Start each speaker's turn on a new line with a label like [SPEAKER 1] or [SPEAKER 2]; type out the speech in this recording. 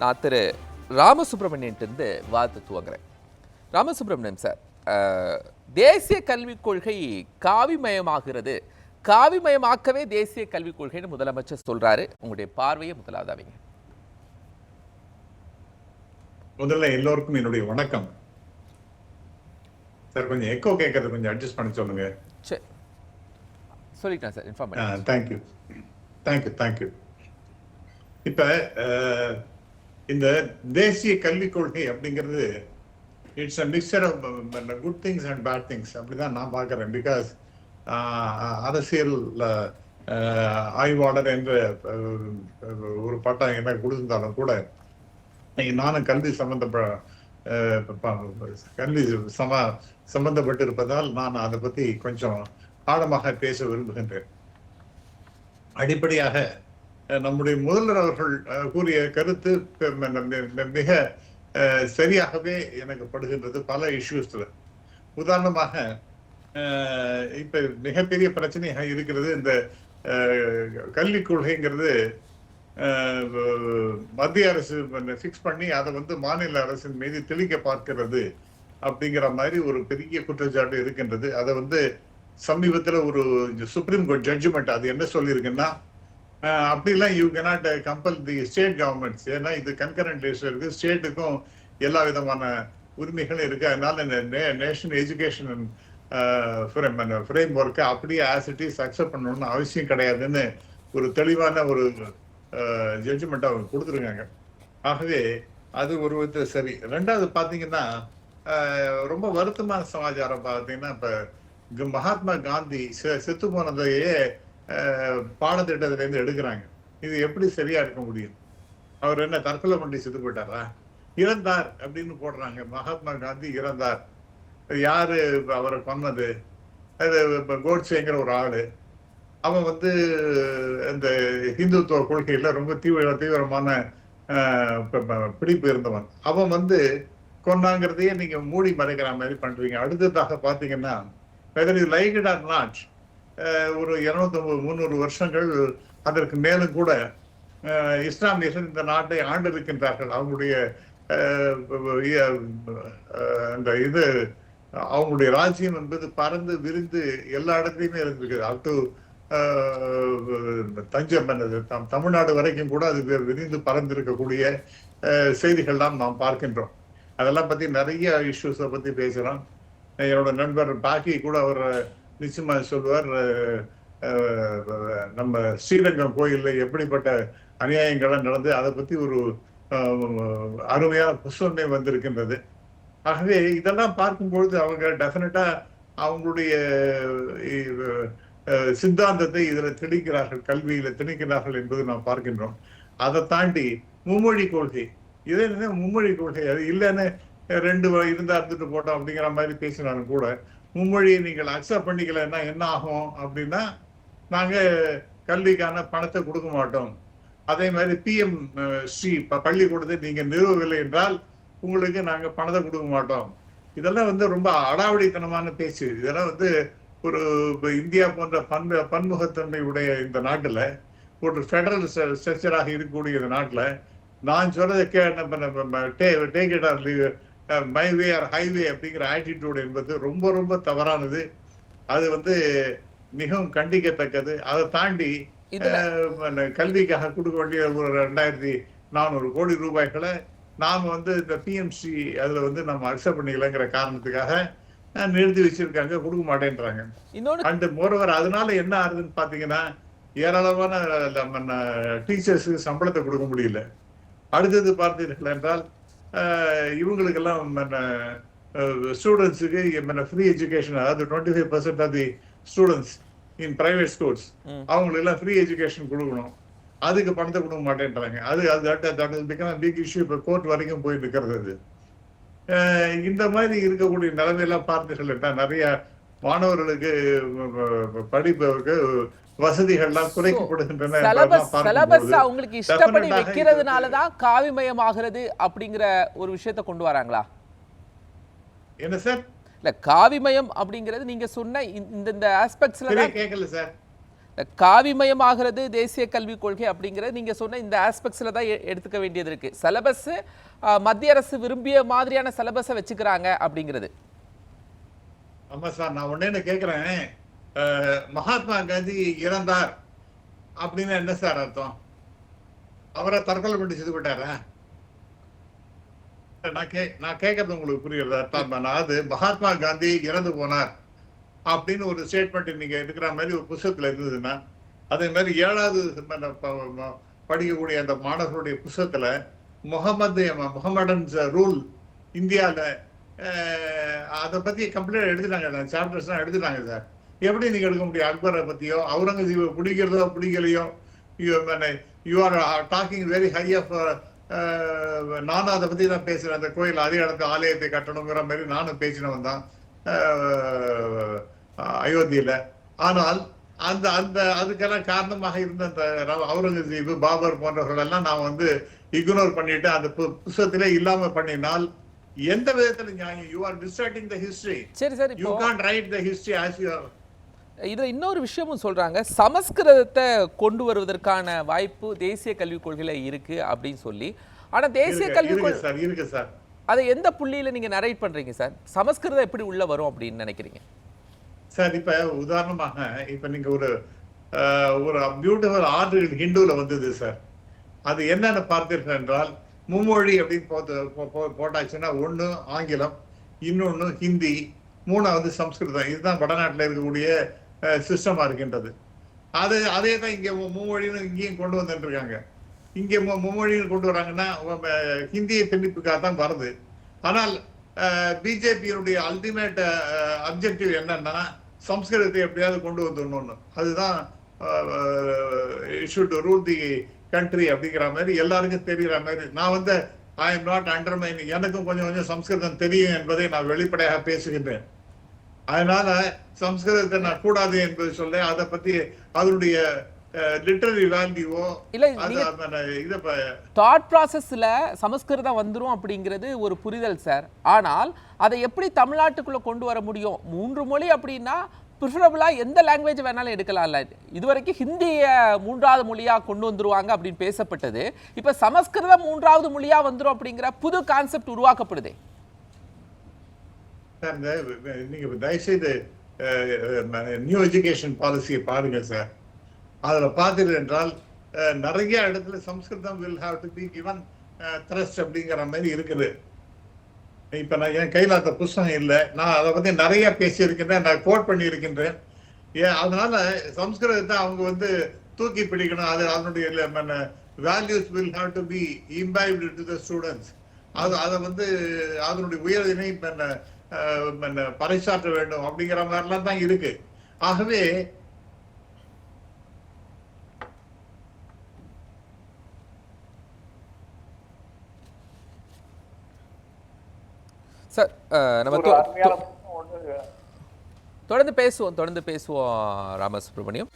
[SPEAKER 1] நான் திரு ராமசுப்ரமணியன்ட்டு வார்த்தை துவங்குறேன். ராமசுப்ரமணியன் சார், தேசிய கல்விக் கொள்கை காவிமயமாகிறது, காவிமயமாக்கவே தேசிய கல்விக் கொள்கைன்னு முதலமைச்சர் சொல்றாரு. உங்களுடைய பார்வையை முதலாவது அவங்க.
[SPEAKER 2] முதல்ல எல்லோருக்கும் என்னுடைய வணக்கம் சார். கொஞ்சம் எக்கோ கேட்கறது கொஞ்சம் அட்ஜஸ்ட் பண்ணி சொல்லுங்க.
[SPEAKER 1] சரி, சொல்லிட்டேன் சார், இன்ஃபார்ம் பண்ணி.
[SPEAKER 2] Thank you thank you thank you. இப்ப இந்த தேசிய கல்விக் கொள்கை அப்படிங்கிறது it's a mixture of good things and bad things அப்படிதான் நான் பார்க்குறேன். பிகாஸ் அரசியல் ஆய்வாளர் என்ற ஒரு பட்டம் எனக்கு கொடுத்திருந்தாலும் கூட நானும் கல்வி சம்பந்தப்பட்டு இருப்பதால் நான் அதை பத்தி கொஞ்சம் ஆழமாக பேச விரும்புகின்றேன். அடிப்படையாக நம்முடைய முதல்வர் அவர்கள் கூறிய கருத்து மிக சரியாகவே எனக்கு படுகின்றது பல இஷ்யூஸ்ல. உதாரணமாக இப்ப மிகப்பெரிய பிரச்சனையாக இருக்கிறது இந்த கல்விக் கொள்கைங்கிறது மத்திய அரசு பிக்ஸ் பண்ணி அதை மாநில அரசின் மீது திணிக்க பார்க்கிறது அப்படிங்கிற மாதிரி ஒரு பெரிய குற்றச்சாட்டு இருக்கின்றது. அதை சமீபத்தில் ஒரு சுப்ரீம் கோர்ட் ஜட்ஜ்மெண்ட் அது என்ன சொல்லியிருக்குன்னா, அப்படிலாம் you cannot compel the state governments. ஏன்னா இது கன்கரண்ட் லிஸ்ட் இருக்கு, ஸ்டேட்டுக்கும் எல்லா விதமான உரிமைகளும் இருக்கு. அதனால நேஷனல் எஜுகேஷன் ஃப்ரேம் ஒர்க்கை அப்படியே ஆஸ் இட் இஸ் அக்செப்ட் பண்ணணும்னு அவசியம் கிடையாதுன்னு ஒரு தெளிவான ஒரு ஜட்ஜ்மெண்ட் அவங்க கொடுத்துருக்காங்க. ஆகவே அது ஒரு விதத்தில் சரி. ரெண்டாவது பார்த்தீங்கன்னா, ரொம்ப வருத்தமான சமாச்சாரம் பார்த்தீங்கன்னா, இப்போ மகாத்மா காந்தி செத்து போனதையே பாடத்திட்டத்திலேருந்து எடுக்கிறாங்க. இது எப்படி சரியா இருக்க முடியும்? அவர் என்ன தற்கொலை பண்ணி செத்து போயிட்டாரா? இறந்தார் அப்படின்னு போடுறாங்க. மகாத்மா காந்தி இறந்தார். யாரு அவரை கொன்னது? அது கோட்சேங்கிற ஒரு ஆளு. அவன் இந்த இந்துத்துவ கொள்கையில ரொம்ப தீவிரமான பிடிப்பு இருந்தவன். அவன் கொன்னாங்கிறதையே நீங்க மூடி மறைக்கிற மாதிரி பண்றீங்க. அடுத்ததாக பாத்தீங்கன்னா, whether you like it or not, ஒரு 250-300 வருஷங்கள் அதற்கு மேலும் கூட இஸ்லாமியர்கள் இந்த நாட்டை ஆண்டு இருக்கின்றார்கள். அவங்களுடைய அவங்களுடைய ராஜ்யம் என்பது பறந்து விரிந்து எல்லா இடத்துலையுமே இருந்திருக்கு. அப் டு தமிழ்நாடு வரைக்கும் கூட அது விரிந்து பறந்து இருக்கக்கூடிய செய்திகள்லாம் நாம் பார்க்கின்றோம். அதெல்லாம் பத்தி நிறைய இஷ்யூஸை பத்தி பேசுறோம். என்னோட நண்பர் பாக்கி கூட அவர் நிச்சயமா சொல்லுவார், நம்ம ஸ்ரீரங்கம் கோயில்ல எப்படிப்பட்ட அநியாயங்கள்லாம் நடந்து அதை பத்தி ஒரு அருமையான புஸ்தகமே வந்திருக்கின்றது. ஆகவே இதெல்லாம் பார்க்கும்பொழுது அவங்க டெஃபினட்டா அவங்களுடைய சித்தாந்தத்தை இதுல திணிக்கிறார்கள், கல்வியில திணிக்கிறார்கள் என்பது நாம் பார்க்கின்றோம். அதை தாண்டி மும்மொழி கொள்கை, இதே மும்மொழி கொள்கை அது இல்லைன்னு 2 இருந்தா இருந்துட்டு போட்டோம் அப்படிங்கிற மாதிரி பேசினாலும் கூட, மும்மொழியை நீங்கள் அக்செப்ட் பண்ணிக்கலன்னா என்ன ஆகும் அப்படின்னா, நாங்க கல்விக்கான பணத்தை கொடுக்க மாட்டோம். அதே மாதிரி PM ஸ்ரீ பள்ளிக்கூடத்தை நீங்க நிறுவவில்லை என்றால் உங்களுக்கு நாங்க பணத்தை கொடுக்க மாட்டோம். இதெல்லாம் ரொம்ப அடாவடித்தனமான பேச்சு. இதெல்லாம் ஒரு இந்தியா போன்ற பன்முகத்தன்மை உடைய இந்த நாட்டுல, ஒரு ஃபெடரல் ஸ்ட்ரக்சராக இருக்கக்கூடிய இந்த நாட்டுல, நான் சொல்றதை take it or leave, my way or highway அப்படிங்கிற ஆட்டிடியூட் என்பது ரொம்ப ரொம்ப தவறானது. அது மிகவும் கண்டிக்கத்தக்கது. அதை தாண்டி கல்விக்காக கொடுக்க வேண்டிய ஒரு 2400 கோடி ரூபாய்களை நாம இந்த PMC அதுல நம்ம அக்செப்ட் பண்ணிக்கலங்கிற காரணத்துக்காக நிறுத்தி வச்சிருக்காங்க, கொடுக்க மாட்டேன்றாங்க. அண்ட் மோரோவர் அதனால என்ன ஆகுதுன்னு பாத்தீங்கன்னா, ஏராளமான டீச்சர்ஸுக்கு சம்பளத்தை கொடுக்க முடியல. அடுத்தது பார்த்தீர்கள் என்றால், இவங்களுக்கெல்லாம் ஸ்டூடெண்ட்ஸுக்கு ஃப்ரீ எஜுகேஷன், அதாவது 25% of the students in private schools அவங்களுக்கு எல்லாம் ஃப்ரீ எஜுகேஷன் கொடுக்கணும். அதுக்கு பணத்தை கொடுக்க மாட்டேன்றாங்க. அது பிக் இஷ்யூ. இப்போ கோர்ட் வரைக்கும் போயிட்டு இருக்கிறது. இந்த மாதிரி இருக்கக்கூடிய நிலைமையெல்லாம் பார்த்தீர்கள் என்றால், நிறைய மாணவர்களுக்கு படிப்புக்கு வசதிகள்லாம் குறைக்கப்படுகின்றன.
[SPEAKER 1] அவங்களுக்கு இஷ்டப்படி வைக்கிறதுனாலதான் காவிமயமாகிறது அப்படிங்கிற ஒரு விஷயத்தை கொண்டு வராங்களா?
[SPEAKER 2] என்ன சார்?
[SPEAKER 1] இல்ல, காவிமயம் அப்படிங்கிறது நீங்க சொன்ன இந்த ஆஸ்பெக்ட்ஸ்ல
[SPEAKER 2] கேட்கல சார்.
[SPEAKER 1] காவிமயமாகிறது தேசிய கல்விக் கொள்கை அப்படிங்கிறது நீங்க சொன்ன இந்த ஆஸ்பெக்ட்ஸ்ல தான் எடுத்துக்க வேண்டியது இருக்கு. சிலபஸ் மத்திய அரசு விரும்பிய மாதிரியான சிலபஸை வச்சுக்கிறாங்க அப்படிங்கிறது.
[SPEAKER 2] ஆமா சார், நான் ஒன்னே கேக்குறேன், மகாத்மா காந்தி இறந்தார் அப்படின்னு என்ன சார் அர்த்தம்? அவரை தற்கொலை பண்ணி செத்து போயிட்டாரா? நான் கேட்கறது உங்களுக்கு புரியுறதா? அதாவது மகாத்மா காந்தி இறந்து போனார் அப்படின்னு ஒரு ஸ்டேட்மெண்ட் நீங்க எடுக்கிற மாதிரி ஒரு புத்தகத்துல இருந்ததுன்னா, அதே மாதிரி 7வது படிக்கக்கூடிய அந்த மாணவர்களுடைய புத்தகத்துல முகமடன் ரூல் இந்தியால அதை பத்தி கம்ப்ளீட் எடுத்துட்டாங்க, சாப்டர்ஸ் எல்லாம் எடுத்துட்டாங்க சார். எப்படி நீங்க எடுக்க முடியும்? அக்பரை பத்தியோ அவுரங்கசீபை பிடிக்கிறதோ பிடிக்கலையோ, you are talking very high off. நானும் அதை பத்தி தான் பேசுறேன். அந்த கோயில் அதே இடத்துல ஆலயத்தை கட்டணுங்கிற மாதிரி நானும் பேசினவன் தான் அயோத்தியில. ஆனால் அந்த அந்த அதுக்கெல்லாம் காரணமாக இருந்த அந்த அவுரங்கசீப், பாபர் போன்றவர்கள் எல்லாம் நான் வந்து இக்னோர் பண்ணிட்டு அந்த புத்தகத்திலே இல்லாம பண்ணினால் எந்த விதத்துல நியாயம்? You are distracting the history.
[SPEAKER 1] சரி sir,
[SPEAKER 2] you can't write the history as you are.
[SPEAKER 1] இது இன்னொரு விஷயமும் சொல்றாங்க, சமஸ்கிருதத்தை கொண்டு வருவதற்கான வாய்ப்பு தேசிய கல்விக் கொள்கையில இருக்கு அப்படின்னு சொல்லி. ஆனா தேசிய கல்விக் கொள்கை
[SPEAKER 2] இருக்கு சார்.
[SPEAKER 1] அதை எந்த புள்ளியில நீங்க நரேட் பண்றீங்க சார்? சமஸ்கிருதம் எப்படி உள்ள வரும் அப்படின்னு நினைக்கிறீங்க
[SPEAKER 2] சார்? இப்ப உதாரணமாக இப்ப நீங்க ஒரு பியூட்டிஃபுல் ஆர்டிகல் ஹிந்துல வந்தது சார். அது என்னன்னு பார்த்தீர்கள் என்றால், மும்மொழி அப்படின்னு போட்டாச்சுன்னா ஒண்ணு ஆங்கிலம், இன்னொன்னு ஹிந்தி, 3வது சம்ஸ்கிருதம். இதுதான் வடநாட்டில் இருக்கக்கூடிய சிஸ்டமா இருக்கின்றது. அதே தான் இங்க மும்மொழின்னு இங்கேயும் கொண்டு வந்துட்டு இருக்காங்க. இங்க மும்மொழின்னு கொண்டு வராங்கன்னா ஹிந்தியை திணிப்புக்காக தான் வருது. ஆனால் பிஜேபியினுடைய அல்டிமேட் அப்ஜெக்டிவ் என்னன்னா சம்ஸ்கிருதத்தை எப்படியாவது கொண்டு வந்துடணும்னு. அதுதான் ஷுட் ரூல் தி கண்ட்ரி அப்படிங்கிற மாதிரி எல்லாருக்கும் தெரிகிற மாதிரி. நான் வந்து ஐ எம் நாட் அண்டர்மைன், எனக்கும் கொஞ்சம் கொஞ்சம் சம்ஸ்கிருதம் தெரியும் என்பதை நான் வெளிப்படையாக பேசுகின்றேன். அதனால சம்ஸ்கிருதத்தை நான் கூடாது என்பது சொல்ல, அதை பத்தி அதனுடைய லிட்டரரி வேல்யூவோ
[SPEAKER 1] இல்ல, தாட் ப்ராசஸ்ல சமஸ்கிருதம் வந்துரும் அப்படிங்கிறது ஒரு புரிதல் சார். ஆனால் அதை எப்படி தமிழ்நாட்டுக்குள்ள கொண்டு வர முடியும்? 3 மொழி அப்படின்னா ப்ரிஃபரபிளா எந்த லாங்குவேஜ் வேணாலும் எடுக்கலாம்ல. இதுவரைக்கும் ஹிந்திய 3வது மொழியா கொண்டு வந்துருவாங்க அப்படின்னு பேசப்பட்டது. இப்ப சமஸ்கிருதம் 3வது மொழியா வந்துரும் அப்படிங்கிற புது கான்செப்ட் உருவாக்கப்படுதே.
[SPEAKER 2] நீங்க தயவுசெய்து நியூ எஜுகேஷன் பாலிசியை பாருங்க சார். அதுல பார்த்தீர்கள் என்றால் நிறைய இடத்துல சம்ஸ்கிருதம் will have to be given thrust அப்படிங்கிற மாதிரி இருக்குது. இப்ப நான் என் கையில அந்த புஸ்தகம் இல்லை, நான் அதை பத்தி நிறைய பேசி இருக்கின்றேன், நான் கோட் பண்ணி இருக்கின்றேன். அதனால சம்ஸ்கிருதத்தை அவங்க வந்து தூக்கி பிடிக்கணும். அது அதனுடைய values will have to be imbibed to the students. அதை வந்து அதனுடைய உயர்தினை பறைசாற்ற வேண்டும் அப்படிங்கிற மாதிரிலாம் தான் இருக்கு. ஆகவே
[SPEAKER 1] சார் நம்ம தொடர்ந்து பேசுவோம் ராமசுப்ரமணியம்.